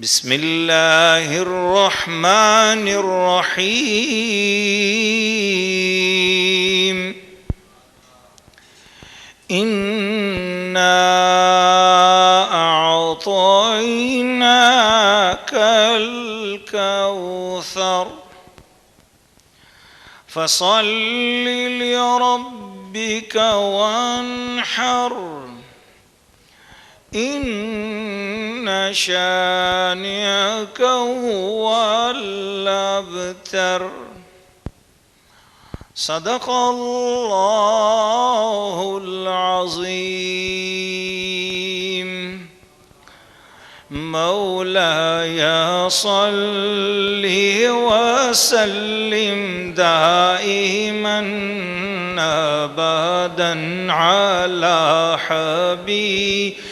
بسم اللہ الرحمن الرحیم انا اعطیناک الکوثر فصل لربک وانحر ان شانئک هو الابتر صدق اللہ العظیم مولاي صل وسلم دائما ابدا على حبيبك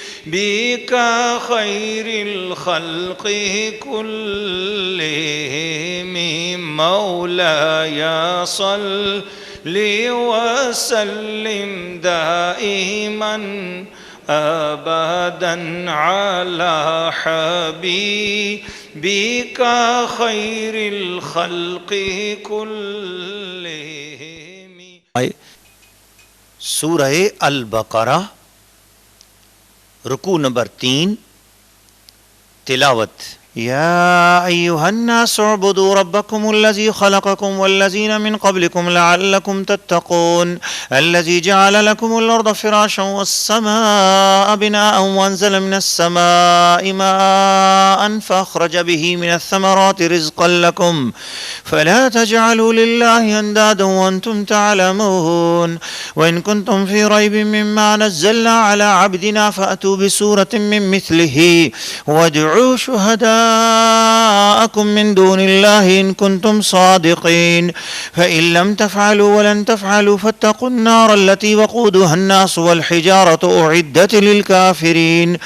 خير الخلق كلهم مولاي صل وسلم دائما ابدا على حبيبك خير الخلق كلهم. سورہ البقرہ رکوع نمبر 3 تلاوت. يا أيها الناس اعبدوا ربكم الذي خلقكم والذين من قبلكم لعلكم تتقون الذي جعل لكم الأرض فراشا والسماء بناء وأنزل من السماء ماء فأخرج به من الثمرات رزقا لكم فلا تجعلوا لله أندادا وأنتم تعلمون وإن كنتم في ريب مما نزلنا على عبدنا فأتوا بسورة من مثله وادعوا شهداءكم من دون الله إن كنتم صادقين فإن لم تفعلوا ولن تفعلوا فاتقوا النار التي وقودها الناس والحجارة أعدت للكافرين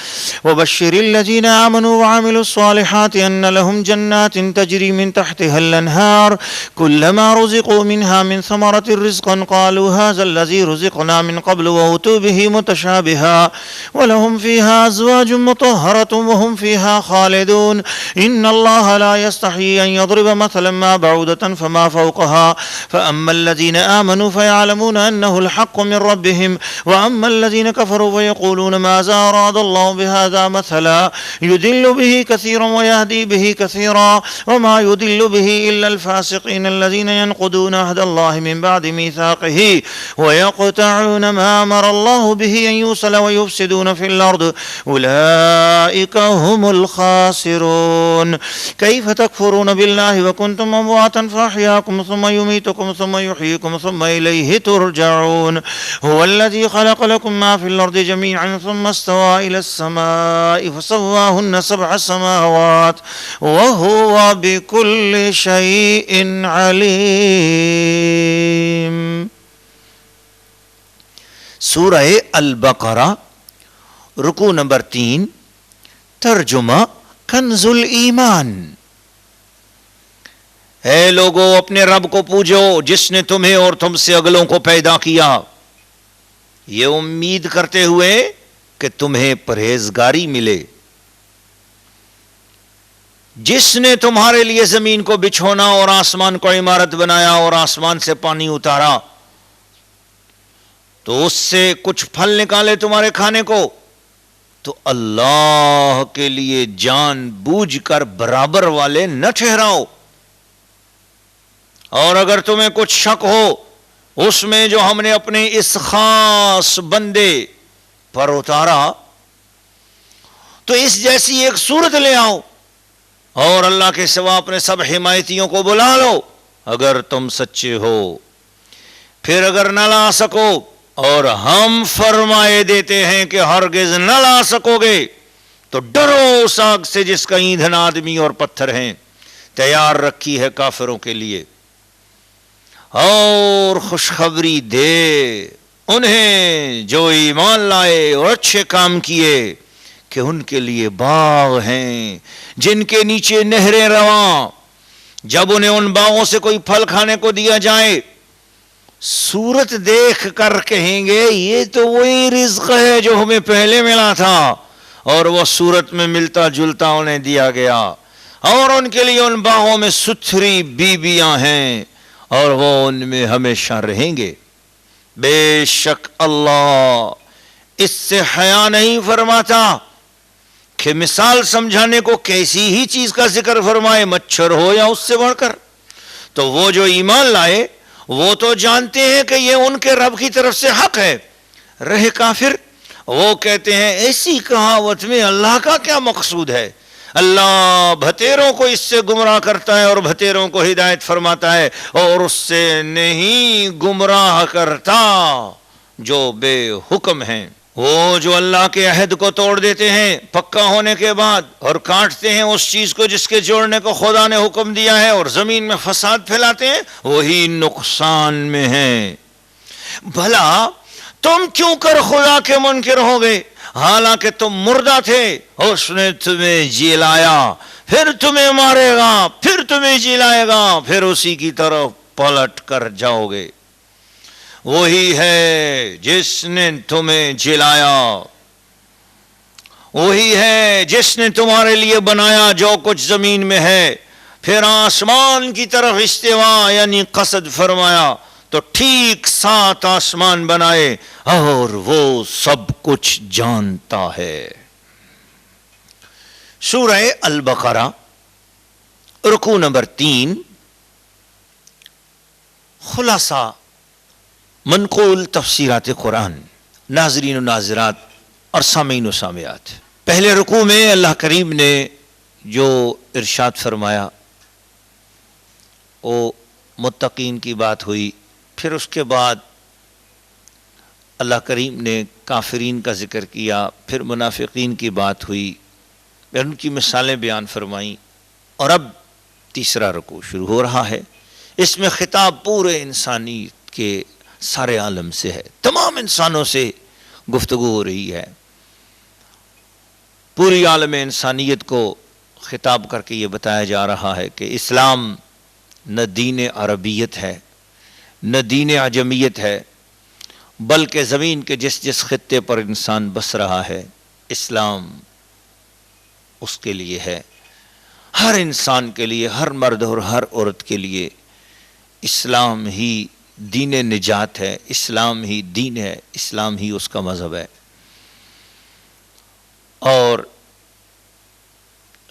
وبشر الذين آمنوا وعملوا الصالحات أن لهم جنات تجري من تحتها الأنهار كلما رزقوا منها من ثمرة رزقا قالوا هذا الذي رزقنا من قبل وأتوا به متشابها ولهم فيها أزواج مطهرة وهم فيها خالدون إن الله لا يستحيي أن يضرب مثلا ما بعودة فما فوقها فأما الذين آمنوا فيعلمون أنه الحق من ربهم وأما الذين كفروا فيقولون ماذا أراد الله بهذا مثلا يضل به كثيرا ويهدي به كثيرا وما يضل به إلا الفاسقين الذين ينقضون عهد الله من بعد ميثاقه ويقطعون ما أمر الله به أن يوصل ويفسدون في الأرض أولئك هم الخاسرون. كيف تكفرون بالله وكنتم أمواتا فأحياكم ثم يميتكم ثم يحييكم ثم إليه ترجعون هو الذي خلق لكم ما في الأرض جميعا ثم استوى إلى السماء فسواهن 7 سماوات وهو بكل شيء عليم. سورہ البقرہ رکوع نمبر 3 ترجمہ کنز الایمان. اے لوگو اپنے رب کو پوجو جس نے تمہیں اور تم سے اگلوں کو پیدا کیا یہ امید کرتے ہوئے کہ تمہیں پرہیزگاری ملے. جس نے تمہارے لیے زمین کو بچھونا اور آسمان کو عمارت بنایا اور آسمان سے پانی اتارا تو اس سے کچھ پھل نکالے تمہارے کھانے کو تو اللہ کے لیے جان بوجھ کر برابر والے نہ ٹھہراؤ. اور اگر تمہیں کچھ شک ہو اس میں جو ہم نے اپنے اس خاص بندے پر اتارا تو اس جیسی ایک صورت لے آؤ اور اللہ کے سوا اپنے سب حمایتیوں کو بلا لو اگر تم سچے ہو. پھر اگر نہ لا سکو اور ہم فرمائے دیتے ہیں کہ ہرگز نہ لا سکو گے تو ڈرو اس آگ سے جس کا ایندھن آدمی اور پتھر ہیں تیار رکھی ہے کافروں کے لیے اور خوشخبری دے انہیں جو ایمان لائے اور اچھے کام کیے کہ ان کے لیے باغ ہیں جن کے نیچے نہریں رواں جب انہیں ان باغوں سے کوئی پھل کھانے کو دیا جائے صورت دیکھ کر کہیں گے یہ تو وہی رزق ہے جو ہمیں پہلے ملا تھا اور وہ صورت میں ملتا جلتا انہیں دیا گیا، اور ان کے لیے ان باغوں میں ستھری بیویاں ہیں اور وہ ان میں ہمیشہ رہیں گے۔ بے شک اللہ اس سے حیا نہیں فرماتا کہ مثال سمجھانے کو کیسی ہی چیز کا ذکر فرمائے، مچھر ہو یا اس سے بڑھ کر۔ تو وہ جو ایمان لائے وہ تو جانتے ہیں کہ یہ ان کے رب کی طرف سے حق ہے، رہے کافر وہ کہتے ہیں ایسی کہاوت میں اللہ کا کیا مقصود ہے؟ اللہ بھتیروں کو اس سے گمراہ کرتا ہے اور بھتیروں کو ہدایت فرماتا ہے، اور اس سے نہیں گمراہ کرتا جو بے حکم ہیں۔ وہ جو اللہ کے عہد کو توڑ دیتے ہیں پکا ہونے کے بعد اور کاٹتے ہیں اس چیز کو جس کے جوڑنے کو خدا نے حکم دیا ہے اور زمین میں فساد پھیلاتے ہیں، وہی نقصان میں ہیں۔ بھلا تم کیوں کر خدا کے منکر ہو گئے حالانکہ تم مردہ تھے، اس نے تمہیں جلایا، پھر تمہیں مارے گا، پھر تمہیں جلائے گا، پھر اسی کی طرف پلٹ کر جاؤ گے۔ وہی ہے جس نے تمہیں جلایا، وہی ہے جس نے تمہارے لیے بنایا جو کچھ زمین میں ہے، پھر آسمان کی طرف استوا یعنی قصد فرمایا تو ٹھیک 7 آسمان بنائے، اور وہ سب کچھ جانتا ہے۔ سورہ البقرہ رکوع نمبر 3، خلاصہ منقول تفسیرات قرآن، ناظرین و ناظرات اور سامعین و سامعات۔ پہلے رکوع میں اللہ کریم نے جو ارشاد فرمایا وہ متقین کی بات ہوئی، پھر اس کے بعد اللہ کریم نے کافرین کا ذکر کیا، پھر منافقین کی بات ہوئی، پھر ان کی مثالیں بیان فرمائیں، اور اب تیسرا رکوع شروع ہو رہا ہے۔ اس میں خطاب پورے انسانیت کے سارے عالم سے ہے، تمام انسانوں سے گفتگو ہو رہی ہے، پوری عالم انسانیت کو خطاب کر کے یہ بتایا جا رہا ہے کہ اسلام نہ دین عربیت ہے نہ دین عجمیت ہے، بلکہ زمین کے جس جس خطے پر انسان بس رہا ہے اسلام اس کے لیے ہے، ہر انسان کے لیے، ہر مرد اور ہر عورت کے لیے اسلام ہی دین نجات ہے، اسلام ہی دین ہے، اسلام ہی اس کا مذہب ہے۔ اور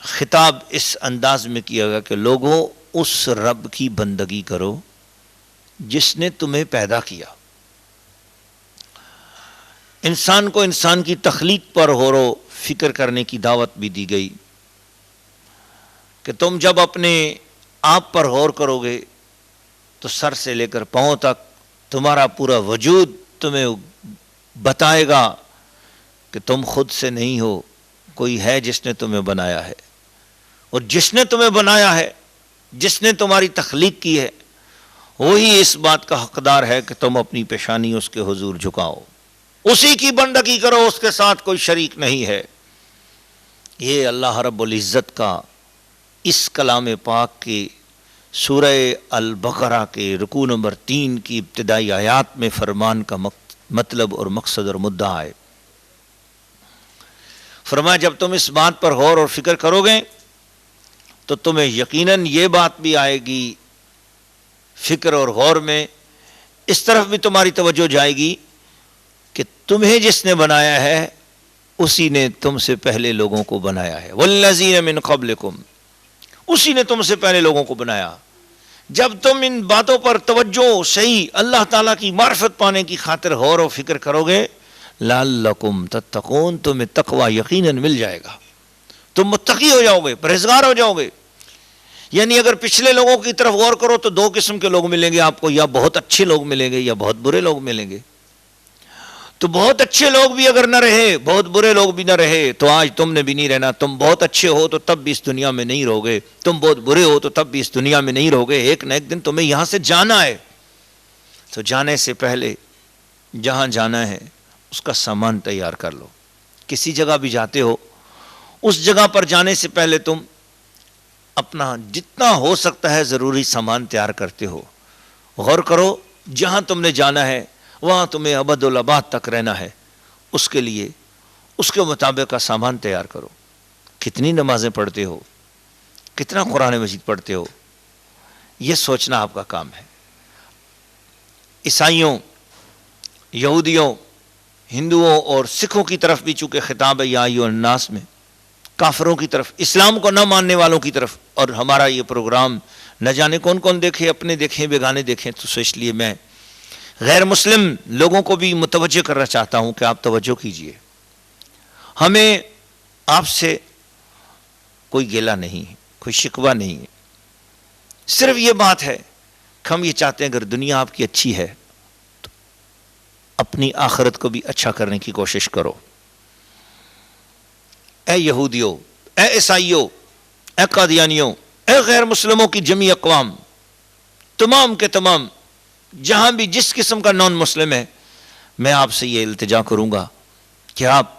خطاب اس انداز میں کیا گیا کہ لوگوں اس رب کی بندگی کرو جس نے تمہیں پیدا کیا۔ انسان کو انسان کی تخلیق پر غور و فکر کرنے کی دعوت بھی دی گئی کہ تم جب اپنے آپ پر غور کرو گے تو سر سے لے کر پاؤں تک تمہارا پورا وجود تمہیں بتائے گا کہ تم خود سے نہیں ہو، کوئی ہے جس نے تمہیں بنایا ہے، اور جس نے تمہیں بنایا ہے، جس نے تمہاری تخلیق کی ہے، وہی اس بات کا حقدار ہے کہ تم اپنی پیشانی اس کے حضور جھکاؤ، اسی کی بندگی کرو، اس کے ساتھ کوئی شریک نہیں ہے۔ یہ اللہ رب العزت کا اس کلام پاک کی سورہ البقرہ کے رکوع نمبر 3 کی ابتدائی آیات میں فرمان کا مطلب اور مقصد اور مدعا ہے۔ فرمایا جب تم اس بات پر غور اور فکر کرو گے تو تمہیں یقیناً یہ بات بھی آئے گی، فکر اور غور میں اس طرف بھی تمہاری توجہ جائے گی کہ تمہیں جس نے بنایا ہے اسی نے تم سے پہلے لوگوں کو بنایا ہے، والذین من قبلکم، اسی نے تم سے پہلے لوگوں کو بنایا۔ جب تم ان باتوں پر توجہ صحیح اللہ تعالیٰ کی معرفت پانے کی خاطر غور و فکر کرو گے، لعلکم تتقون، تمہیں تقوی یقیناً مل جائے گا، تم متقی ہو جاؤ گے، پرہیزگار ہو جاؤ گے۔ یعنی اگر پچھلے لوگوں کی طرف غور کرو تو 2 قسم کے لوگ ملیں گے آپ کو، یا بہت اچھے لوگ ملیں گے یا بہت برے لوگ ملیں گے۔ تو بہت اچھے لوگ بھی اگر نہ رہے، بہت برے لوگ بھی نہ رہے، تو آج تم نے بھی نہیں رہنا۔ تم بہت اچھے ہو تو تب بھی اس دنیا میں نہیں رہو گے، تم بہت برے ہو تو تب بھی اس دنیا میں نہیں رہو گے، ایک نہ ایک دن تمہیں یہاں سے جانا ہے۔ تو جانے سے پہلے جہاں جانا ہے اس کا سامان تیار کر لو۔ کسی جگہ بھی جاتے ہو، اس جگہ پر جانے سے پہلے تم اپنا جتنا ہو سکتا ہے ضروری سامان تیار کرتے ہو۔ غور کرو جہاں تم نے جانا ہے وہاں تمہیں ابد الآباد تک رہنا ہے، اس کے لیے اس کے مطابق کا سامان تیار کرو. کتنی نمازیں پڑھتے ہو, کتنا قرآن مجید پڑھتے ہو, یہ سوچنا آپ کا کام ہے. عیسائیوں, یہودیوں, ہندوؤں اور سکھوں کی طرف بھی چونکہ خطاب ہے یا ایھا الناس میں, کافروں کی طرف, اسلام کو نہ ماننے والوں کی طرف. اور ہمارا یہ پروگرام نہ جانے کون کون دیکھے, اپنے دیکھیں بیگانے دیکھیں, تو اس لیے میں غیر مسلم لوگوں کو بھی متوجہ کرنا چاہتا ہوں کہ آپ توجہ کیجئے. ہمیں آپ سے کوئی گلہ نہیں ہے, کوئی شکوہ نہیں ہے, صرف یہ بات ہے کہ ہم یہ چاہتے ہیں اگر دنیا آپ کی اچھی ہے تو اپنی آخرت کو بھی اچھا کرنے کی کوشش کرو. اے یہودیوں, اے عیسائیوں, اے قادیانیوں, اے غیر مسلموں کی جمی اقوام, تمام کے تمام جہاں بھی جس قسم کا نان مسلم ہے, میں آپ سے یہ التجا کروں گا کہ آپ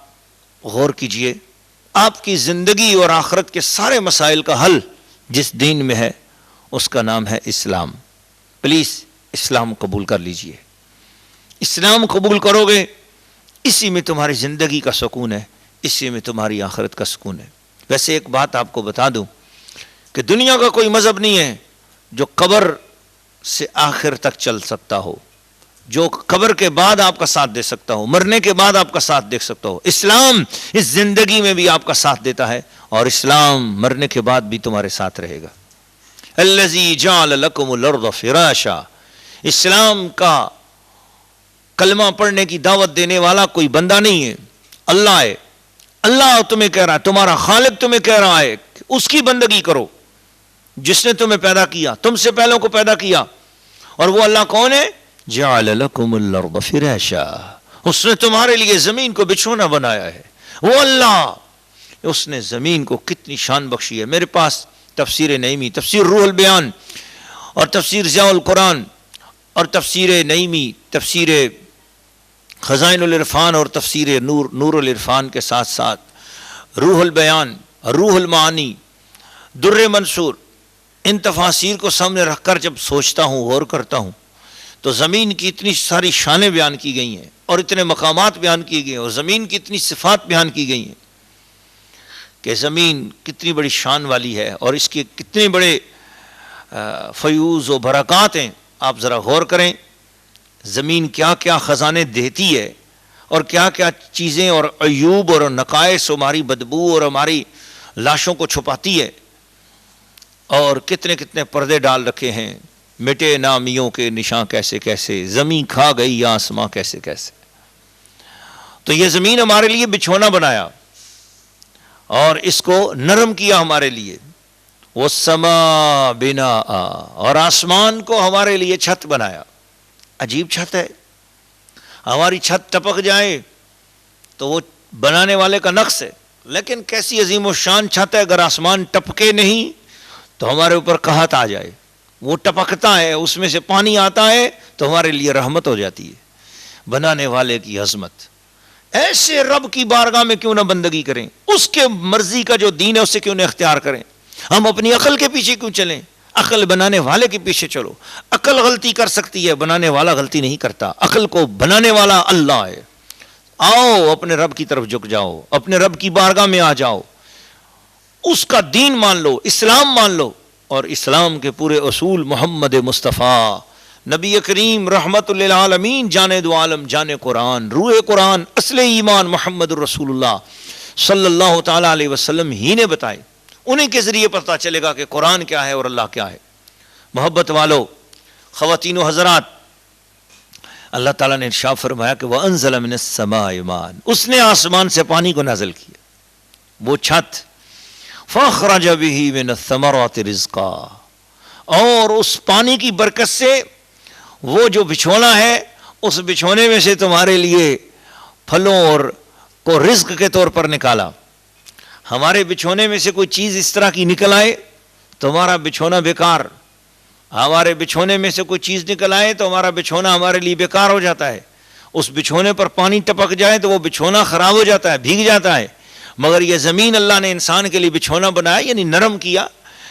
غور کیجئے. آپ کی زندگی اور آخرت کے سارے مسائل کا حل جس دین میں ہے اس کا نام ہے اسلام. پلیز اسلام قبول کر لیجئے. اسلام قبول کرو گے, اسی میں تمہاری زندگی کا سکون ہے, اسی میں تمہاری آخرت کا سکون ہے. ویسے ایک بات آپ کو بتا دوں کہ دنیا کا کوئی مذہب نہیں ہے جو قبر سے آخر تک چل سکتا ہو, جو قبر کے بعد آپ کا ساتھ دے سکتا ہو, مرنے کے بعد آپ کا ساتھ دے سکتا ہو. اسلام اس زندگی میں بھی آپ کا ساتھ دیتا ہے اور اسلام مرنے کے بعد بھی تمہارے ساتھ رہے گا. الذی جعل لکم الارض فراشا, اسلام کا کلمہ پڑھنے کی دعوت دینے والا کوئی بندہ نہیں ہے, اللہ ہے. اللہ تمہیں کہہ رہا ہے, تمہارا خالق تمہیں کہہ رہا ہے کہ اس کی بندگی کرو جس نے تمہیں پیدا کیا, تم سے پہلوں کو پیدا کیا. اور وہ اللہ کون ہے؟ جعل لکم الارض فراشا, اس نے تمہارے لیے زمین کو بچھونا بنایا ہے. وہ اللہ, اس نے زمین کو کتنی شان بخشی ہے. میرے پاس تفسیر نعیمی, تفسیر روح البیان اور تفسیر ضیاء القرآن اور تفسیر نعیمی, تفسیر خزائن العرفان اور تفسیر نور العرفان کے ساتھ ساتھ روح البیان, روح المعانی, در منصور, ان تفاسیر کو سامنے رکھ کر جب سوچتا ہوں, غور کرتا ہوں, تو زمین کی اتنی ساری شانیں بیان کی گئی ہیں اور اتنے مقامات بیان کیے گئے ہیں اور زمین کی اتنی صفات بیان کی گئی ہیں کہ زمین کتنی بڑی شان والی ہے اور اس کے کتنے بڑے فیوز و برکات ہیں. آپ ذرا غور کریں, زمین کیا کیا خزانے دیتی ہے اور کیا کیا چیزیں اور عیوب اور نقائص, ہماری بدبو اور ہماری لاشوں کو چھپاتی ہے, اور کتنے کتنے پردے ڈال رکھے ہیں. مٹے نامیوں کے نشاں کیسے کیسے, زمین کھا گئی یا آسماں کیسے کیسے. تو یہ زمین ہمارے لیے بچھونا بنایا اور اس کو نرم کیا ہمارے لیے. والسماء بناء, اور آسمان کو ہمارے لیے چھت بنایا. عجیب چھت ہے, ہماری چھت ٹپک جائے تو وہ بنانے والے کا نقص ہے, لیکن کیسی عظیم و شان چھت ہے. اگر آسمان ٹپکے نہیں تو ہمارے اوپر قحط آ جائے, وہ ٹپکتا ہے, اس میں سے پانی آتا ہے تو ہمارے لیے رحمت ہو جاتی ہے. بنانے والے کی عظمت, ایسے رب کی بارگاہ میں کیوں نہ بندگی کریں, اس کے مرضی کا جو دین ہے اسے کیوں نہ اختیار کریں. ہم اپنی عقل کے پیچھے کیوں چلیں؟ عقل بنانے والے کے پیچھے چلو. عقل غلطی کر سکتی ہے, بنانے والا غلطی نہیں کرتا. عقل کو بنانے والا اللہ ہے. آؤ اپنے رب کی طرف جھک جاؤ, اپنے رب کی بارگاہ میں آ جاؤ, اس کا دین مان لو, اسلام مان لو, اور اسلام کے پورے اصول محمد مصطفیٰ نبی کریم رحمت للعالمین, جانے دو عالم, جانے قرآن, روح قرآن, اصل ایمان محمد الرسول اللہ صلی اللہ تعالی علیہ وسلم ہی نے بتائے. انہیں کے ذریعے پتہ چلے گا کہ قرآن کیا ہے اور اللہ کیا ہے. محبت والو, خواتین و حضرات, اللہ تعالیٰ نے ارشاد فرمایا کہ وَأَنزَلَ مِنَ السَّمَاءِ مَاءً, اس نے آسمان سے پانی کو نازل کیا, وہ چھت. فَأَخْرَجَ بِهِ مِنَ الثَّمَرَاتِ رِزْقًا, اور اس پانی کی برکت سے وہ جو بچھونا ہے اس بچھونے میں سے تمہارے لیے پھلوں اور کو رزق کے طور پر نکالا. ہمارے بچھونے میں سے کوئی چیز اس طرح کی نکل آئے تو ہمارا بچھونا بیکار, ہمارے بچھونے میں سے کوئی چیز نکل آئے تو ہمارا بچھونا ہمارے لیے بیکار ہو جاتا ہے. اس بچھونے پر پانی ٹپک جائے تو وہ بچھونا خراب ہو جاتا ہے, بھیگ جاتا ہے. مگر یہ زمین اللہ نے انسان کے لیے بچھونا بنایا, یعنی نرم کیا,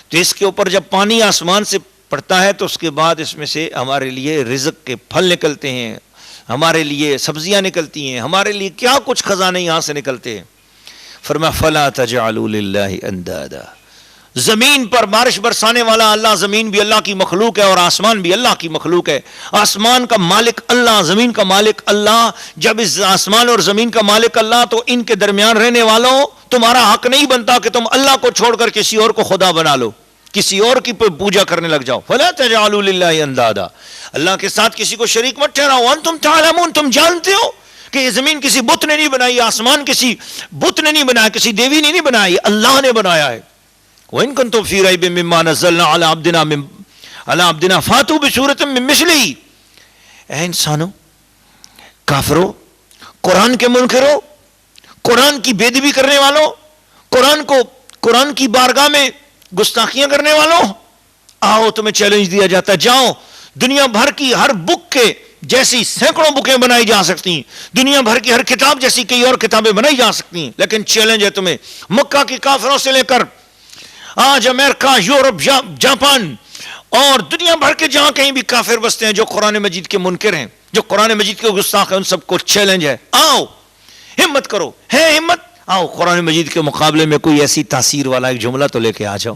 تو اس کے اوپر جب پانی آسمان سے پڑتا ہے تو اس کے بعد اس میں سے ہمارے لیے رزق کے پھل نکلتے ہیں, ہمارے لیے سبزیاں نکلتی ہیں، ہمارے لیے کیا کچھ خزانے یہاں سے نکلتے ہیں. فرمایا فلا تجعلوا للہ اندادا. زمین پر بارش برسانے والا اللہ، زمین بھی اللہ کی مخلوق ہے اور آسمان بھی اللہ کی مخلوق ہے. آسمان کا مالک اللہ، زمین کا مالک اللہ. جب اس آسمان اور زمین کا مالک اللہ، تو ان کے درمیان رہنے والوں تمہارا حق نہیں بنتا کہ تم اللہ کو چھوڑ کر کسی اور کو خدا بنا لو، کسی اور کی پوجا کرنے لگ جاؤ. فلا تجعلوا للہ اندادا. اللہ کے ساتھ کسی کو شریک مت ٹھہراؤ. وانتم تعلمون، تم جانتے ہو کہ یہ زمین کسی بت نے نہیں بنائی، آسمان کسی بت نے نہیں بنایا، کسی دیوی نے نہیں بنایا، یہ اللہ نے بنایا ہے. وَإِن كُنتُمْ فِي رَيْبٍ مِّمَّا نَزَّلْنَا عَلَىٰ عَبْدِنَا فَأْتُوا بِسُورَةٍ مِّن مِّثْلِهِ. اے انسانوں، کافروں، قرآن کے منکروں، قرآن کی بے ادبی کرنے والوں، قرآن کی بارگاہ میں گستاخیاں کرنے والوں، آؤ تمہیں چیلنج دیا جاتا ہے. جاؤ، دنیا بھر کی ہر بک کے جیسی سینکڑوں بکیں بنائی جا سکتی ہیں، دنیا بھر کی ہر کتاب جیسی کئی اور کتابیں بنائی جا سکتی ہیں، لیکن چیلنج ہے تمہیں مکہ کے کافروں سے لے کر آج امریکہ، یورپ، جاپان اور دنیا بھر کے جہاں کہیں بھی کافر بستے ہیں جو قرآن مجید کے منکر ہیں، جو قرآن مجید کے گستاخ ہیں، ان سب کو چیلنج ہے. آؤ، ہمت کرو، ہے ہمت، آؤ قرآن مجید کے مقابلے میں کوئی ایسی تاثیر والا ایک جملہ تو لے کے آ جاؤ.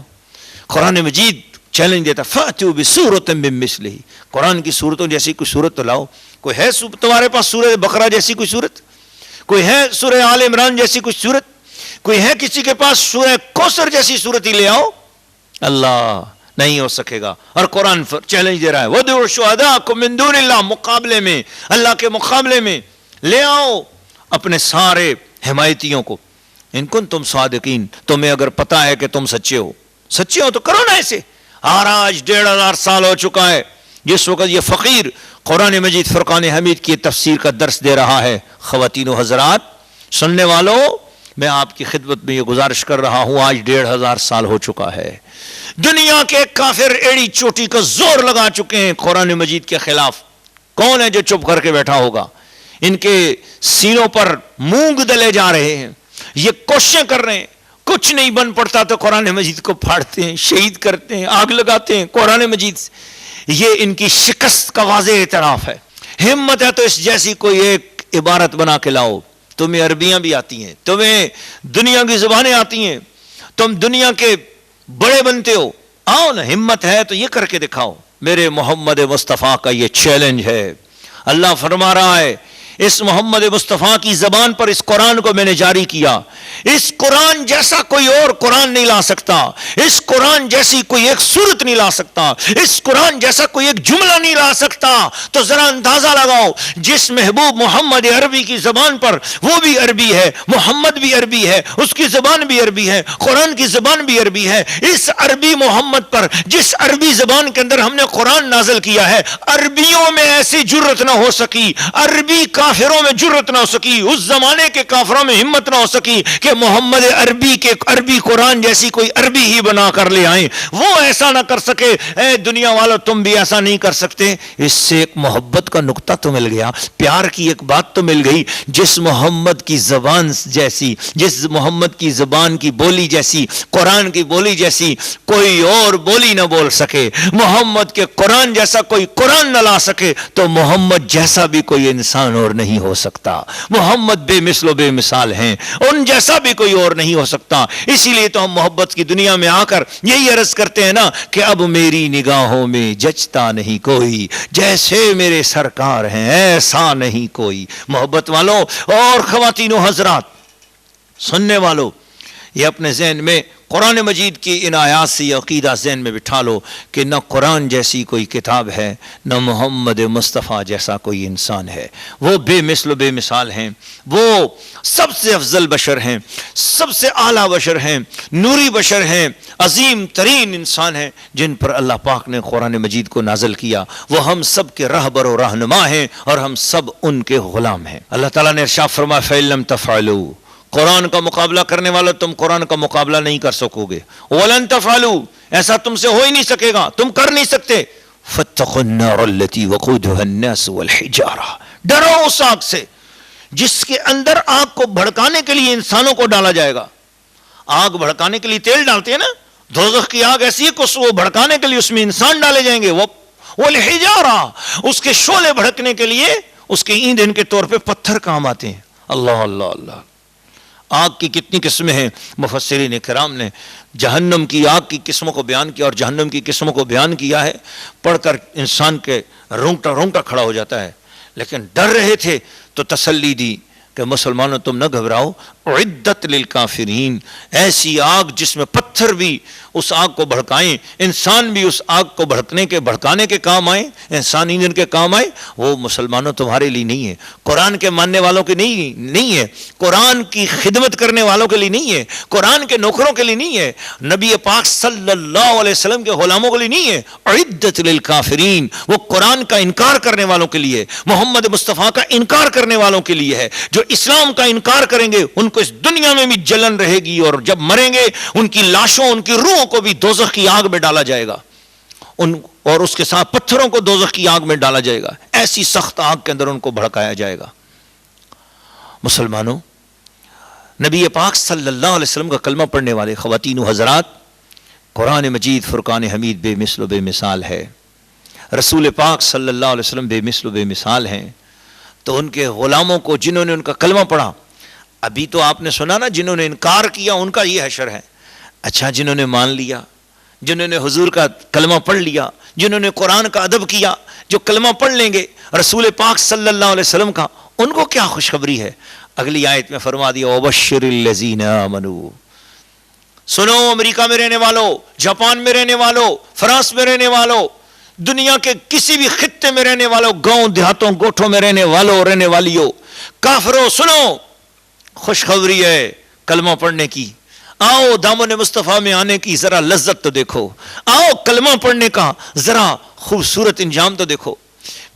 قرآن مجید چیلنج دیتا، فَأْتُوا بِسُورَةٍ مِّن مِّثْلِهِ. قرآن کی صورتوں جیسی کوئی صورت تو لاؤ. کوئی ہے تمہارے پاس سورہ بقرہ جیسی کوئی صورت؟ کوئی ہے سورہ آل عمران جیسی کوئی صورت؟ کوئی ہے کسی کے پاس سورہ کوثر جیسی صورت ہی لے آؤ. اللہ نہیں ہو سکے گا. اور قرآن چیلنج دے رہا ہے، وَادْعُوا شُهَدَاءَكُم مِّن دُونِ اللَّهِ. مقابلے میں، اللہ کے مقابلے میں لے آؤ اپنے سارے حمایتیوں کو. ان کنتم صادقین، تمہیں اگر پتا ہے کہ تم سچے ہو تو کرو نا ایسے. اور آج 1500 سال ہو چکا ہے جس وقت یہ فقیر قرآن مجید فرقان حمید کی تفسیر کا درس دے رہا ہے. خواتین و حضرات، سننے والوں، میں آپ کی خدمت میں یہ گزارش کر رہا ہوں، آج 1500 سال ہو چکا ہے. دنیا کے کافر ایڑی چوٹی کا زور لگا چکے ہیں قرآن مجید کے خلاف. کون ہے جو چپ کر کے بیٹھا ہوگا؟ ان کے سینوں پر مونگ دلے جا رہے ہیں، یہ کوششیں کر رہے ہیں، کچھ نہیں بن پڑتا تو قرآن مجید کو پھاڑتے ہیں، شہید کرتے ہیں، آگ لگاتے ہیں قرآن مجید. یہ ان کی شکست کا واضح اعتراف ہے. ہمت ہے تو اس جیسی کوئی ایک عبارت بنا کے لاؤ. تمہیں عربیاں بھی آتی ہیں، تمہیں دنیا کی زبانیں آتی ہیں، تم دنیا کے بڑے بنتے ہو. آؤ نا، ہمت ہے تو یہ کر کے دکھاؤ. میرے محمد مصطفیٰ کا یہ چیلنج ہے. اللہ فرما رہا ہے، اس محمد مصطفیٰ کی زبان پر اس قرآن کو میں نے جاری کیا. اس قرآن جیسا کوئی اور قرآن نہیں لا سکتا، اس قرآن جیسی کوئی ایک صورت نہیں لا سکتا، اس قرآن جیسا کوئی ایک جملہ نہیں لا سکتا. تو ذرا اندازہ لگاؤ، جس محبوب محمد عربی کی زبان پر، وہ بھی عربی ہے، محمد بھی عربی ہے، اس کی زبان بھی عربی ہے، قرآن کی زبان بھی عربی ہے. اس عربی محمد پر، جس عربی زبان کے اندر ہم نے قرآن نازل کیا ہے، عربیوں میں ایسی جرت نہ ہو سکی، عربی کافروں میں جرت نہ ہو سکی، اس زمانے کے کافروں میں ہمت نہ ہو سکی کہ محمد عربی کے عربی قرآن جیسی کوئی عربی ہی بنا کر لے آئیں. وہ ایسا نہ کر سکے. اے دنیا والوں، تم بھی ایسا نہیں کر سکتے. اس سے ایک محبت کا نقطہ تو مل گیا، پیار کی ایک بات تو مل گئی. جس محمد کی زبان جیسی، جس محمد کی زبان کی بولی جیسی، قرآن کی بولی جیسی کوئی اور بولی نہ بول سکے، محمد کے قرآن جیسا کوئی قرآن نہ لا سکے، تو محمد جیسا بھی کوئی انسان اور نہیں ہو سکتا. محمد بے مثل و بے مثال ہیں، ان جیسا بھی کوئی اور نہیں ہو سکتا. اسی لیے تو ہم محبت کی دنیا میں آ کر یہی عرض کرتے ہیں نا کہ اب میری نگاہوں میں جچتا نہیں کوئی، جیسے میرے سرکار ہیں ایسا نہیں کوئی. محبت والوں اور خواتین و حضرات، سننے والوں، یہ اپنے ذہن میں قرآن مجید کی ان آیات سے یہ عقیدہ ذہن میں بٹھا لو کہ نہ قرآن جیسی کوئی کتاب ہے، نہ محمد مصطفیٰ جیسا کوئی انسان ہے. وہ بے مثل و بے مثال ہیں، وہ سب سے افضل بشر ہیں، سب سے اعلیٰ بشر ہیں، نوری بشر ہیں، عظیم ترین انسان ہیں جن پر اللہ پاک نے قرآن مجید کو نازل کیا. وہ ہم سب کے رہبر و رہنما ہیں اور ہم سب ان کے غلام ہیں. اللہ تعالیٰ نے ارشاد فرمایا فَإِن لَّمْ تَفْعَلُوا، قرآن کا مقابلہ کرنے والا تم قرآن کا مقابلہ نہیں کر سکو گے. وَلَن تَفْعَلُوا، ایسا تم سے ہو ہی نہیں سکے گا، تم کر نہیں سکتے. فَاتَّقُوا النَّارَ الَّتِي وَقُودُهَا النَّاسُ وَالْحِجَارَةُ، ڈرو اس آگ سے جس کے اندر آگ کو بھڑکانے کے لیے انسانوں کو ڈالا جائے گا. آگ بھڑکانے کے لیے تیل ڈالتے ہیں نا، دوزخ کی آگ ایسی ہے کہ وہ بھڑکانے کے لیے اس میں انسان ڈالے جائیں گے. وہ الحجارہ، اس کے شعلے بھڑکنے کے لیے اس کے ایندھن کے طور پہ پتھر کام آتے ہیں. اللہ اللہ اللہ. آگ کی کتنی قسمیں ہیں. مفسرین کرام نے جہنم کی آگ کی قسموں کو بیان کیا اور جہنم کی قسموں کو بیان کیا ہے. پڑھ کر انسان کے رونگٹا کھڑا ہو جاتا ہے. لیکن ڈر رہے تھے تو تسلی دی کہ مسلمانوں تم نہ گھبراؤ، اعدت للکافرین، ایسی آگ جس میں پتھر بھی اس آگ کو بھڑکائیں، انسان بھی اس آگ کو بھڑکانے کے کام آئیں، انسان ایندھن کے کام آئے، وہ مسلمانوں تمہارے لیے نہیں ہے، قرآن کے ماننے والوں کے نہیں ہے، قرآن کی خدمت کرنے والوں کے لیے نہیں ہے، قرآن کے نوکروں کے لیے نہیں ہے، نبی پاک صلی اللہ علیہ وسلم کے غلاموں کے لیے نہیں ہے. اعدت للکافرین، وہ قرآن کا انکار کرنے والوں کے لیے، محمد مصطفیٰ کا انکار کرنے والوں کے لیے ہے. جو اسلام کا انکار کریں گے ان کو اس دنیا میں بھی جلن رہے گی، اور جب مریں گے ان کی لاشوں، ان کی روحوں کو بھی دوزخ کی آگ میں ڈالا جائے گا، اور اس کے ساتھ پتھروں کو دوزخ کی آگ میں ڈالا جائے گا. ایسی سخت آگ کے اندر ان کو بھڑکایا جائے گا. مسلمانوں، نبی پاک صلی اللہ علیہ وسلم کا کلمہ پڑھنے والے خواتین و حضرات، قرآن مجید فرقان حمید بے مثل و بے مثال ہے. رسول پاک صلی اللہ علیہ وسلم بے مثل و بے مثال ہیں. تو ان کے غلاموں کو جنہوں نے ان کا کلمہ پڑھا، ابھی تو آپ نے سنا نا، جنہوں نے انکار کیا ان کا یہ حشر ہے. اچھا، جنہوں نے مان لیا، جنہوں نے حضور کا کلمہ پڑھ لیا، جنہوں نے قرآن کا ادب کیا، جو کلمہ پڑھ لیں گے رسول پاک صلی اللہ علیہ وسلم کا، ان کو کیا خوشخبری ہے. اگلی آیت میں فرما دیا وَبَشِّرِ الَّذِينَ آمَنُوا. سنو امریکہ میں رہنے والوں، جاپان میں رہنے والوں، فرانس میں رہنے والوں، دنیا کے کسی بھی خطے میں رہنے والوں، گاؤں دیہاتوں گوٹھوں میں رہنے والوں، رہنے والیوں، کافروں، سنو، خوشخبری ہے کلمہ پڑھنے کی. آؤ دامن مصطفیٰ میں آنے کی ذرا لذت تو دیکھو، آؤ کلمہ پڑھنے کا ذرا خوبصورت انجام تو دیکھو.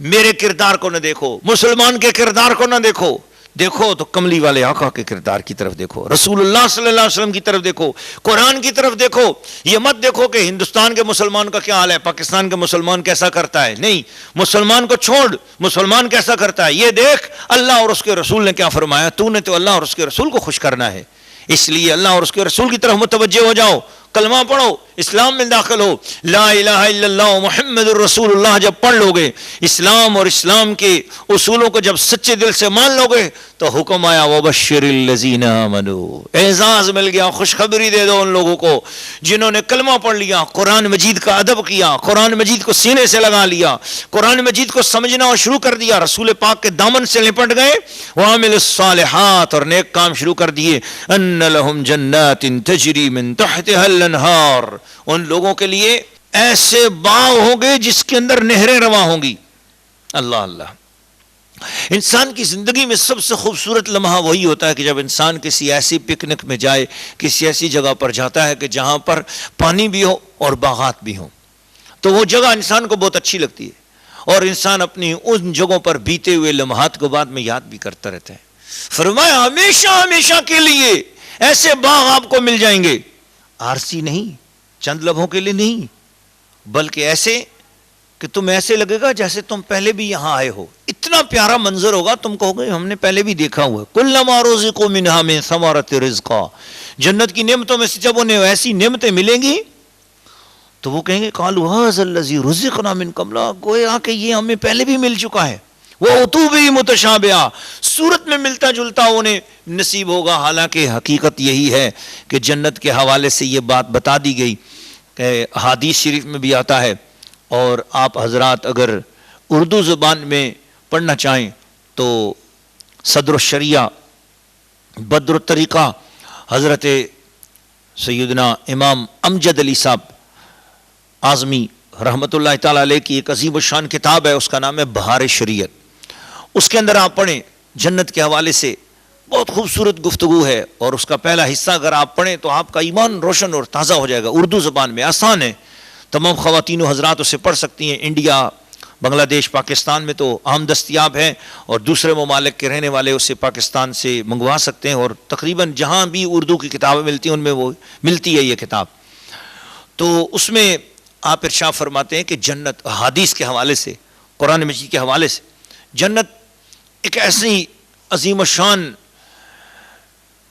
میرے کردار کو نہ دیکھو، مسلمان کے کردار کو نہ دیکھو، دیکھو تو کملی والے آقا کے کردار کی طرف دیکھو، رسول اللہ صلی اللہ علیہ وسلم کی طرف دیکھو، قرآن کی طرف دیکھو. یہ مت دیکھو کہ ہندوستان کے مسلمان کا کیا حال ہے، پاکستان کے مسلمان کیسا کرتا ہے. نہیں، مسلمان کو چھوڑ، مسلمان کیسا کرتا ہے یہ دیکھ. اللہ اور اس کے رسول نے کیا فرمایا، تو نے تو اللہ اور اس کے رسول کو خوش کرنا ہے، اس لیے اللہ اور اس کے رسول کی طرف متوجہ ہو جاؤ، کلمہ پڑھو، اسلام میں داخل ہو. لا الہ الا اللہ محمد الرسول اللہ جب پڑھ لو گے، اسلام اور اسلام کے اصولوں کو جب سچے دل سے مان لو گے، تو حکم آیا وَبَشِّرِ الَّذِينَ آمَنُوا. اعزاز مل گیا، خوشخبری دے دو ان لوگوں کو جنہوں نے کلمہ پڑھ لیا، قرآن مجید کا ادب کیا، قرآن مجید کو سینے سے لگا لیا، قرآن مجید کو سمجھنا اور شروع کر دیا، رسول پاک کے دامن سے لپٹ گئے، وَعَمِلُوا الصَّالِحَاتِ، اور نیک کام شروع کر دیے. أَنَّ لَهُمْ جَنَّاتٍ تَجْرِي مِن تَحْتِهَا الْأَنْهَارُ. ان لوگوں کے لیے ایسے باغ ہوں گے جس کے اندر نہریں رواں ہوں گی. اللہ اللہ. انسان کی زندگی میں سب سے خوبصورت لمحہ وہی ہوتا ہے کہ جب انسان کسی ایسی پکنک میں جائے، کسی ایسی جگہ پر جاتا ہے کہ جہاں پر پانی بھی ہو اور باغات بھی ہوں، تو وہ جگہ انسان کو بہت اچھی لگتی ہے، اور انسان اپنی ان جگہوں پر بیتے ہوئے لمحات کو بعد میں یاد بھی کرتا رہتا ہے. فرمایا ہمیشہ ہمیشہ کے لیے ایسے باغ آپ کو مل جائیں گے، عارضی نہیں، چند لمحوں کے لیے نہیں، بلکہ ایسے کہ تم ایسے لگے گا جیسے تم پہلے بھی یہاں آئے ہو. اتنا پیارا منظر ہوگا، تم کہو گے ہم نے پہلے بھی دیکھا ہوا ہے. کلما رزقوا منها من ثمرۃ رزقا. جنت کی نعمتوں میں سے جب انہیں ایسی نعمتیں ملیں گی تو وہ کہیں گے قالوا هذا الذی رزقنا من قبل، گویا کہ یہ ہمیں پہلے بھی مل چکا ہے. وہ اتوبی متشابہہ، صورت میں ملتا جلتا انہیں نصیب ہوگا. حالانکہ حقیقت یہی ہے کہ جنت کے حوالے سے یہ بات بتا دی گئی کہ حدیث شریف میں بھی آتا ہے، اور آپ حضرات اگر اردو زبان میں پڑھنا چاہیں تو صدر الشریعہ بدر الطریقہ حضرت سیدنا امام امجد علی صاحب اعظمی رحمۃ اللہ تعالیٰ علیہ کی ایک عظیم الشان کتاب ہے، اس کا نام ہے بہار شریعت. اس کے اندر آپ پڑھیں، جنت کے حوالے سے بہت خوبصورت گفتگو ہے، اور اس کا پہلا حصہ اگر آپ پڑھیں تو آپ کا ایمان روشن اور تازہ ہو جائے گا. اردو زبان میں آسان ہے، تمام خواتین و حضرات اسے پڑھ سکتی ہیں. انڈیا، بنگلہ دیش، پاکستان میں تو عام دستیاب ہے، اور دوسرے ممالک کے رہنے والے اسے پاکستان سے منگوا سکتے ہیں، اور تقریباً جہاں بھی اردو کی کتابیں ملتی ہیں ان میں وہ ملتی ہے یہ کتاب. تو اس میں آپ ارشاد فرماتے ہیں کہ جنت حدیث کے حوالے سے، قرآن مجید کے حوالے سے، جنت ایک ایسی عظیم الشان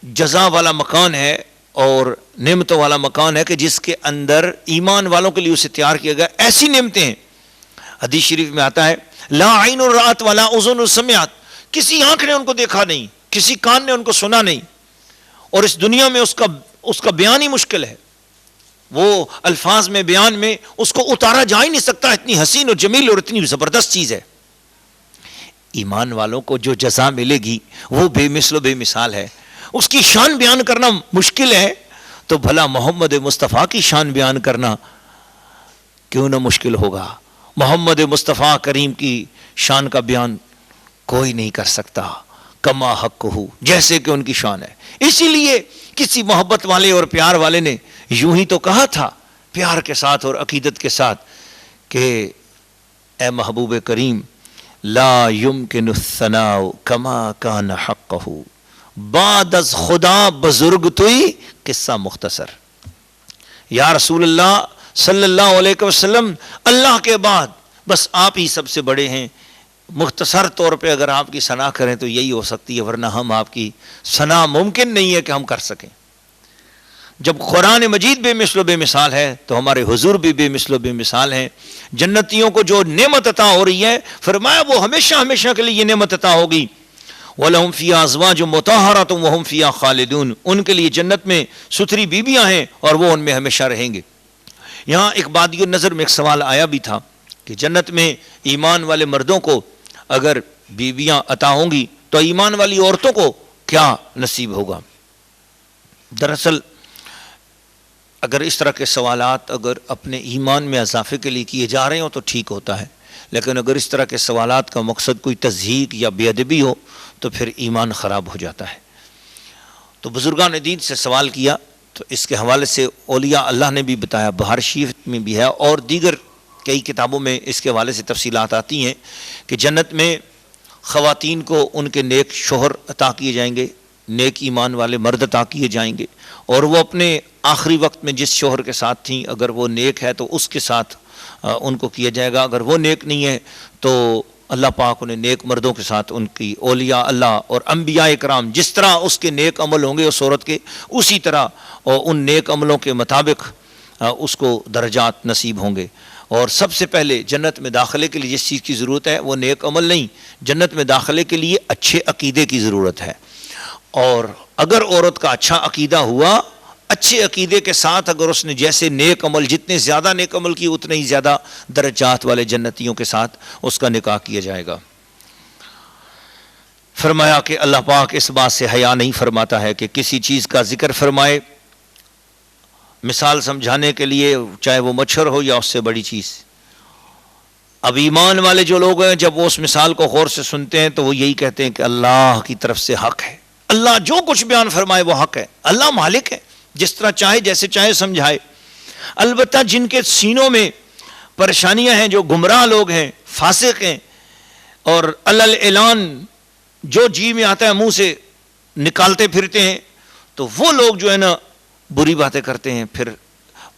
جزا والا مکان ہے اور نعمتوں والا مکان ہے کہ جس کے اندر ایمان والوں کے لیے اسے تیار کیا گیا ایسی نعمتیں ہیں. حدیث شریف میں آتا ہے لا عین رأت ولا اذن سمعت، کسی آنکھ نے ان کو دیکھا نہیں، کسی کان نے ان کو سنا نہیں، اور اس دنیا میں اس کا بیان ہی مشکل ہے، وہ الفاظ میں بیان میں اس کو اتارا جا ہی نہیں سکتا، اتنی حسین اور جمیل اور اتنی زبردست چیز ہے۔ ایمان والوں کو جو جزا ملے گی وہ بے مثل و بے مثال ہے، اس کی شان بیان کرنا مشکل ہے تو بھلا محمد مصطفیٰ کی شان بیان کرنا کیوں نہ مشکل ہوگا۔ محمد مصطفیٰ کریم کی شان کا بیان کوئی نہیں کر سکتا، کما حق ہو، جیسے کہ ان کی شان ہے۔ اسی لیے کسی محبت والے اور پیار والے نے یوں ہی تو کہا تھا پیار کے ساتھ اور عقیدت کے ساتھ کہ اے محبوب کریم لا یمکن الثناء کما کان حقہ، بعد از خدا بزرگ توئی، قصہ مختصر۔ یا رسول اللہ صلی اللہ علیہ وسلم، اللہ کے بعد بس آپ ہی سب سے بڑے ہیں، مختصر طور پہ اگر آپ کی ثنا کریں تو یہی ہو سکتی ہے، ورنہ ہم آپ کی ثنا ممکن نہیں ہے کہ ہم کر سکیں۔ جب قرآن مجید بے مثل و بے مثال ہے تو ہمارے حضور بھی بے مثل و بے مثال ہیں۔ جنتیوں کو جو نعمت عطا ہو رہی ہے، فرمایا وہ ہمیشہ ہمیشہ کے لیے یہ نعمت عطا ہوگی۔ وَلَهُمْ فِيهَا أَزْوَاجٌ مُطَهَّرَةٌ وَهُمْ فِيهَا خَالِدُونَ، ان کے لیے جنت میں ستھری بیویاں ہیں اور وہ ان میں ہمیشہ رہیں گے۔ یہاں ایک بادی نظر میں ایک سوال آیا بھی تھا کہ جنت میں ایمان والے مردوں کو اگر بیویاں عطا ہوں گی تو ایمان والی عورتوں کو کیا نصیب ہوگا؟ دراصل اگر اس طرح کے سوالات اگر اپنے ایمان میں اضافے کے لیے کیے جا رہے ہوں تو ٹھیک ہوتا ہے، لیکن اگر اس طرح کے سوالات کا مقصد کوئی تضحیک یا بے ادبی ہو تو پھر ایمان خراب ہو جاتا ہے۔ تو بزرگان دین سے سوال کیا تو اس کے حوالے سے اولیاء اللہ نے بھی بتایا، بہار شریف میں بھی ہے اور دیگر کئی کتابوں میں اس کے حوالے سے تفصیلات آتی ہیں کہ جنت میں خواتین کو ان کے نیک شوہر عطا کیے جائیں گے، نیک ایمان والے مرد عطا کیے جائیں گے، اور وہ اپنے آخری وقت میں جس شوہر کے ساتھ تھیں اگر وہ نیک ہے تو اس کے ساتھ ان کو کیا جائے گا، اگر وہ نیک نہیں ہے تو اللہ پاک انہیں نیک مردوں کے ساتھ ان کی اولیاء اللہ اور انبیاء کرام جس طرح اس کے نیک عمل ہوں گے اس عورت کے، اسی طرح ان نیک عملوں کے مطابق اس کو درجات نصیب ہوں گے۔ اور سب سے پہلے جنت میں داخلے کے لیے جس چیز کی ضرورت ہے وہ نیک عمل نہیں، جنت میں داخلے کے لیے اچھے عقیدے کی ضرورت ہے۔ اور اگر عورت کا اچھا عقیدہ ہوا، اچھے عقیدے کے ساتھ اگر اس نے جیسے نیک عمل، جتنے زیادہ نیک عمل کی اتنے ہی زیادہ درجات والے جنتیوں کے ساتھ اس کا نکاح کیا جائے گا۔ فرمایا کہ اللہ پاک اس بات سے حیا نہیں فرماتا ہے کہ کسی چیز کا ذکر فرمائے مثال سمجھانے کے لیے، چاہے وہ مچھر ہو یا اس سے بڑی چیز۔ اب ایمان والے جو لوگ ہیں جب وہ اس مثال کو غور سے سنتے ہیں تو وہ یہی کہتے ہیں کہ اللہ کی طرف سے حق ہے، اللہ جو کچھ بیان فرمائے وہ حق ہے، اللہ مالک ہے، جس طرح چاہے جیسے چاہے سمجھائے۔ البتہ جن کے سینوں میں پریشانیاں ہیں، جو گمراہ لوگ ہیں، فاسق ہیں، اور اعلان جو جی میں آتا ہے منہ سے نکالتے پھرتے ہیں، تو وہ لوگ جو ہے نا بری باتیں کرتے ہیں پھر،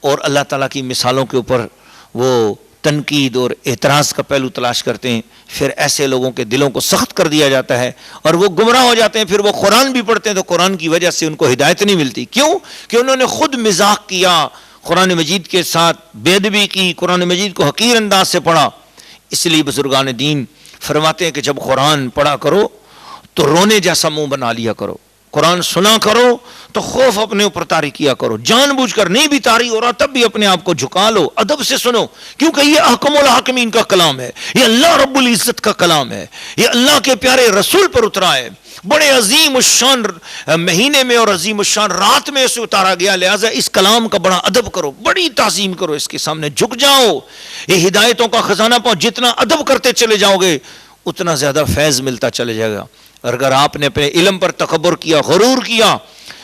اور اللہ تعالیٰ کی مثالوں کے اوپر وہ تنقید اور اعتراض کا پہلو تلاش کرتے ہیں، پھر ایسے لوگوں کے دلوں کو سخت کر دیا جاتا ہے اور وہ گمراہ ہو جاتے ہیں۔ پھر وہ قرآن بھی پڑھتے ہیں تو قرآن کی وجہ سے ان کو ہدایت نہیں ملتی۔ کیوں؟ کہ انہوں نے خود مذاق کیا، قرآن مجید کے ساتھ بے ادبی کی، قرآن مجید کو حقیر انداز سے پڑھا۔ اس لیے بزرگان دین فرماتے ہیں کہ جب قرآن پڑھا کرو تو رونے جیسا منہ بنا لیا کرو، قرآن سنا کرو تو خوف اپنے اوپر طاری کیا کرو، جان بوجھ کر نہیں بھی طاری ہو رہا تب بھی اپنے آپ کو جھکا لو، ادب سے سنو، کیونکہ یہ احکم الحاکمین کا کلام ہے، یہ اللہ رب العزت کا کلام ہے، یہ اللہ کے پیارے رسول پر اترا ہے، بڑے عظیم الشان مہینے میں اور عظیم الشان رات میں اسے اتارا گیا، لہٰذا اس کلام کا بڑا ادب کرو، بڑی تعظیم کرو، اس کے سامنے جھک جاؤ، یہ ہدایتوں کا خزانہ پاؤ۔ جتنا ادب کرتے چلے جاؤ گے اتنا زیادہ فیض ملتا چلے جائے گا۔ اور اگر آپ نے اپنے علم پر تکبر کیا، غرور کیا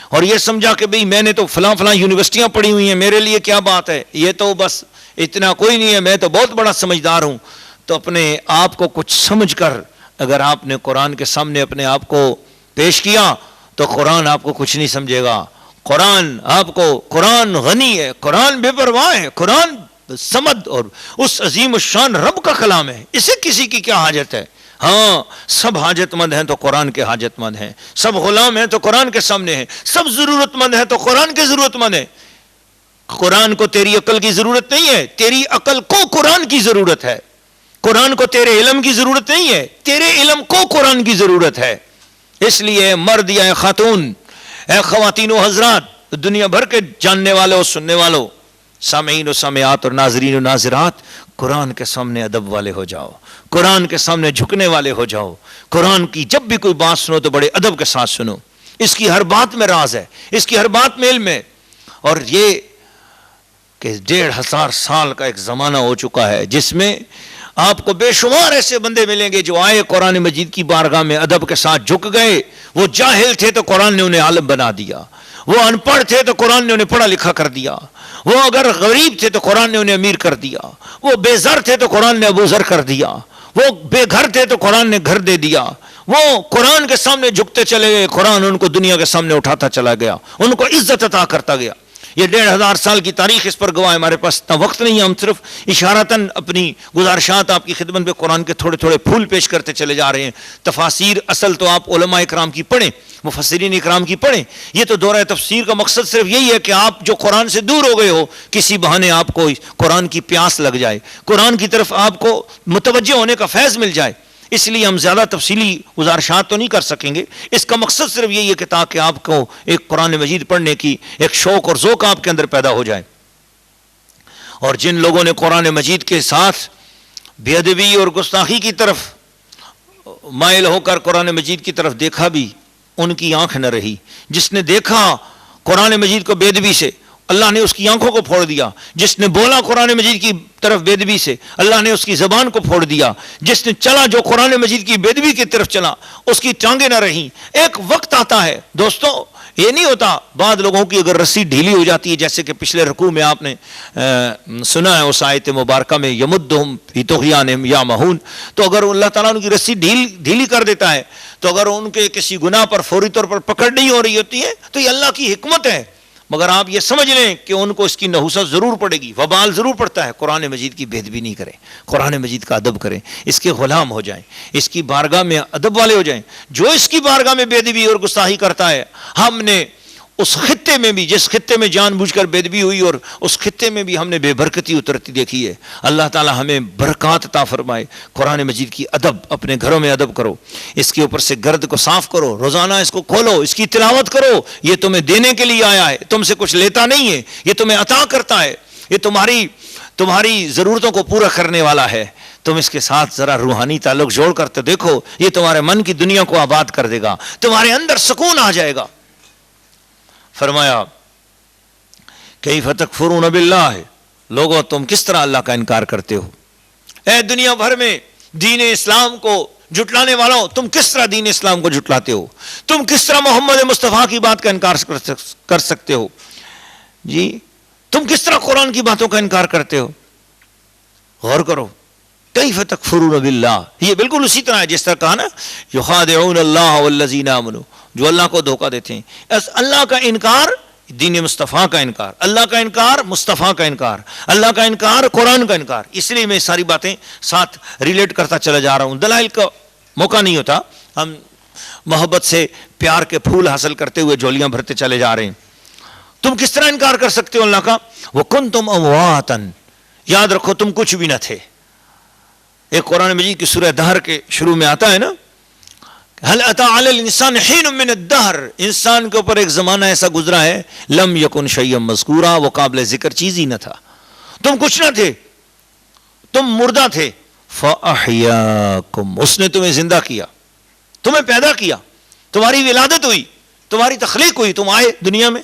اور یہ سمجھا کہ بھئی میں نے تو فلاں فلاں یونیورسٹیاں پڑھی ہوئی ہیں، میرے لیے کیا بات ہے، یہ تو بس اتنا کوئی نہیں ہے، میں تو بہت بڑا سمجھدار ہوں، تو اپنے آپ کو کچھ سمجھ کر اگر آپ نے قرآن کے سامنے اپنے آپ کو پیش کیا تو قرآن آپ کو کچھ نہیں سمجھے گا۔ قرآن غنی ہے، قرآن بے پرواہ ہے، قرآن صمد اور اس عظیم الشان رب کا کلام ہے، اسے کسی کی کیا حاجت ہے؟ ہاں، سب حاجت مند ہیں تو قرآن کے حاجت مند ہیں، سب غلام ہیں تو قرآن کے سامنے ہیں، سب ضرورت مند ہیں تو قرآن کے ضرورت مند ہیں۔ قرآن کو تیری عقل کی ضرورت نہیں ہے، تیری عقل کو قرآن کی ضرورت ہے۔ قرآن کو تیرے علم کی ضرورت نہیں ہے، تیرے علم کو قرآن کی ضرورت ہے. اس لیے مرد یا خاتون، اے خواتین و حضرات، دنیا بھر کے جاننے والوں، سننے والوں، سامعین و سامعات اور ناظرین و ناظرات، قرآن کے سامنے ادب والے ہو جاؤ، قرآن کے سامنے جھکنے والے ہو جاؤ. قرآن کی جب بھی کوئی بات سنو تو بڑے ادب کے ساتھ سنو. اس کی ہر بات میں راز ہے، اس کی ہر بات میں علم ہے. اور یہ کہ 1500 سال کا ایک زمانہ ہو چکا ہے جس میں آپ کو بے شمار ایسے بندے ملیں گے جو آئے قرآن مجید کی بارگاہ میں ادب کے ساتھ جھک گئے. وہ جاہل تھے تو قرآن نے انہیں عالم بنا دیا، وہ ان پڑھ تھے تو قرآن نے انہیں پڑھا لکھا کر دیا، وہ اگر غریب تھے تو قرآن نے انہیں امیر کر دیا، وہ بے زر تھے تو قرآن نے ابو زر کر دیا، وہ بے گھر تھے تو قرآن نے گھر دے دیا. وہ قرآن کے سامنے جھکتے چلے گئے، قرآن ان کو دنیا کے سامنے اٹھاتا چلا گیا، ان کو عزت عطا کرتا گیا. یہ 1500 سال کی تاریخ اس پر گواہ ہے. ہمارے پاس اتنا وقت نہیں ہے، ہم صرف اشارتاً اپنی گزارشات آپ کی خدمت میں قرآن کے تھوڑے تھوڑے پھول پیش کرتے چلے جا رہے ہیں. تفاسیر اصل تو آپ علماء اکرام کی پڑھیں، مفسرین اکرام کی پڑھیں. یہ تو دورہ تفسیر کا مقصد صرف یہی ہے کہ آپ جو قرآن سے دور ہو گئے ہو، کسی بہانے آپ کو قرآن کی پیاس لگ جائے، قرآن کی طرف آپ کو متوجہ ہونے کا فیض مل جائے. اس لیے ہم زیادہ تفصیلی گزارشات تو نہیں کر سکیں گے. اس کا مقصد صرف یہی ہے کہ تاکہ آپ کو ایک قرآن مجید پڑھنے کی ایک شوق اور ذوق آپ کے اندر پیدا ہو جائے. اور جن لوگوں نے قرآن مجید کے ساتھ بے ادبی اور گستاخی کی طرف مائل ہو کر قرآن مجید کی طرف دیکھا بھی، ان کی آنکھ نہ رہی. جس نے دیکھا قرآن مجید کو بے ادبی سے، اللہ نے اس کی آنکھوں کو پھوڑ دیا. جس نے بولا قرآن مجید کی طرف بے ادبی سے، اللہ نے اس کی زبان کو پھوڑ دیا. جس نے چلا جو قرآن مجید کی بے ادبی کی طرف چلا، اس کی ٹانگیں نہ رہیں. ایک وقت آتا ہے دوستو، یہ نہیں ہوتا بعض لوگوں کی اگر رسی ڈھیلی ہو جاتی ہے، جیسے کہ پچھلے رکوع میں آپ نے سنا ہے اس آیت مبارکہ میں یمدہم فی طغیانہم یعمہون، تو اگر اللہ تعالیٰ ان کی رسی ڈھیلی کر دیتا ہے، تو اگر ان کے کسی گناہ پر فوری طور پر پکڑ نہیں ہو رہی ہوتی ہے تو یہ اللہ کی حکمت ہے. مگر آپ یہ سمجھ لیں کہ ان کو اس کی نحوست ضرور پڑے گی، وبال ضرور پڑتا ہے. قرآن مجید کی بے ادبی نہیں کریں، قرآن مجید کا ادب کریں، اس کے غلام ہو جائیں، اس کی بارگاہ میں ادب والے ہو جائیں. جو اس کی بارگاہ میں بے ادبی اور گستاخی کرتا ہے، ہم نے اس خطے میں بھی، جس خطے میں جان بوجھ کر بے ادبی ہوئی، اور اس خطے میں بھی ہم نے بے برکتی اترتی دیکھی ہے. اللہ تعالی ہمیں برکات عطا فرمائے. قرآن مجید کی ادب، اپنے گھروں میں ادب کرو، اس کے اوپر سے گرد کو صاف کرو، روزانہ اس کو کھولو، اس کی تلاوت کرو. یہ تمہیں دینے کے لیے آیا ہے، تم سے کچھ لیتا نہیں ہے، یہ تمہیں عطا کرتا ہے، یہ تمہاری ضرورتوں کو پورا کرنے والا ہے. تم اس کے ساتھ ذرا روحانی تعلق جوڑ کر تو دیکھو، یہ تمہارے من کی دنیا کو آباد کر دے گا، تمہارے اندر سکون آ جائے گا. فرمایا کیف تکفرون باللہ، لوگو تم کس طرح اللہ کا انکار کرتے ہو. اے دنیا بھر میں دین اسلام کو جھٹلانے والوں، تم کس طرح دین اسلام کو جھٹلاتے ہو؟ تم کس طرح محمد مصطفیٰ کی بات کا انکار کر سکتے ہو؟ جی تم کس طرح قرآن کی باتوں کا انکار کرتے ہو؟ غور کرو. کیف تکفرون باللہ، یہ بالکل اسی طرح ہے جس طرح کہا نا یخادعون اللہ والذین آمنوا، جو اللہ کو دھوکہ دیتے ہیں. اللہ کا انکار، دین مصطفیٰ کا انکار، اللہ کا انکار، مصطفیٰ کا انکار، اللہ کا انکار، قرآن کا انکار. اس لیے میں ساری باتیں ساتھ ریلیٹ کرتا چلا جا رہا ہوں. دلائل کا موقع نہیں ہوتا، ہم محبت سے پیار کے پھول حاصل کرتے ہوئے جھولیاں بھرتے چلے جا رہے ہیں. تم کس طرح انکار کر سکتے ہو اللہ کا؟ وَكُنْتُمْ أَمْوَاتًا، یاد رکھو تم کچھ بھی نہ تھے. ایک قرآن مجید کی سورہ دہر کے شروع میں آتا ہے نا، هل اتى على الانسان حين من الدهر، انسان کے اوپر ایک زمانہ ایسا گزرا ہے لم یکن شیئا مذکورا، وہ قابل ذکر چیز ہی نہ تھا، تم کچھ نہ تھے، تم مردہ تھے. فاحیاکم، اس نے تمہیں زندہ کیا، تمہیں پیدا کیا، تمہاری ولادت ہوئی، تمہاری تخلیق ہوئی، تم آئے دنیا میں.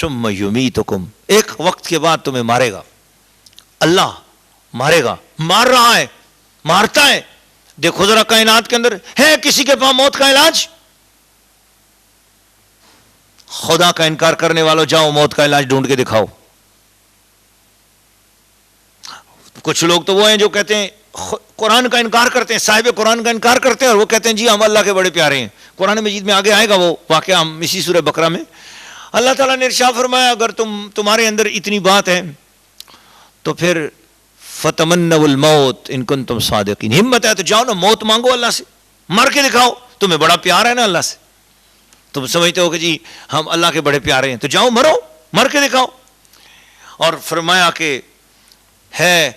ثم یمیتکم، ایک وقت کے بعد تمہیں مارے گا. اللہ مارے گا، مار رہا ہے، مارتا ہے. دیکھو ذرا کائنات کے اندر ہے کسی کے پاس موت کا علاج؟ خدا کا انکار کرنے والوں جاؤ موت کا علاج ڈھونڈ کے دکھاؤ. کچھ لوگ تو وہ ہیں جو کہتے ہیں قرآن کا انکار کرتے ہیں، صاحب قرآن کا انکار کرتے ہیں، اور وہ کہتے ہیں جی ہم اللہ کے بڑے پیارے ہیں. قرآن مجید میں آگے آئے گا وہ واقعہ، ہم اسی سورہ بقرہ میں اللہ تعالیٰ نے ارشاد فرمایا اگر تمہارے اندر اتنی بات ہے تو پھر فتمنوا الموت ان کنتم صادقین، ہمت ہے تو جاؤ نا موت مانگو اللہ سے، مر کے دکھاؤ، تمہیں بڑا پیار ہے نا اللہ سے. تم سمجھتے ہو کہ جی ہم اللہ کے بڑے پیارے ہیں تو جاؤ مرو، مر کے دکھاؤ. اور فرمایا کہ ہے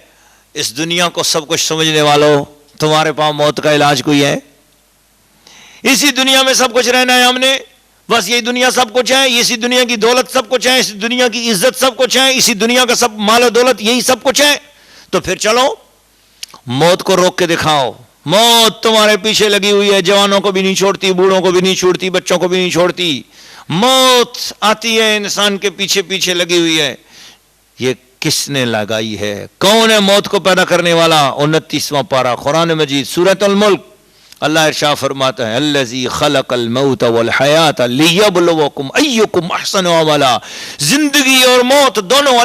اس دنیا کو سب کچھ سمجھنے والوں، تمہارے پاس موت کا علاج کوئی ہے؟ اسی دنیا میں سب کچھ رہنا ہے ہم نے، بس یہی دنیا سب کچھ ہے، اسی دنیا کی دولت سب کچھ ہے، اسی دنیا کی عزت سب کچھ ہے، اسی دنیا کا سب مال و دولت یہی سب کچھ ہے، تو پھر چلو موت کو روک کے دکھاؤ۔ موت تمہارے پیچھے لگی ہوئی ہے، جوانوں کو بھی نہیں چھوڑتی، بوڑھوں کو بھی نہیں چھوڑتی، بچوں کو بھی نہیں چھوڑتی، موت آتی ہے انسان کے پیچھے پیچھے لگی ہوئی ہے۔ یہ کس نے لگائی ہے؟ کون ہے موت کو پیدا کرنے والا؟ 29واں پارہ قرآن مجید سورۃ الملک، اللہ ارشاد فرماتا ہے الذی خلق الموت والحیات لیبلوکم ایکم احسن عملا، زندگی اور موت دونوں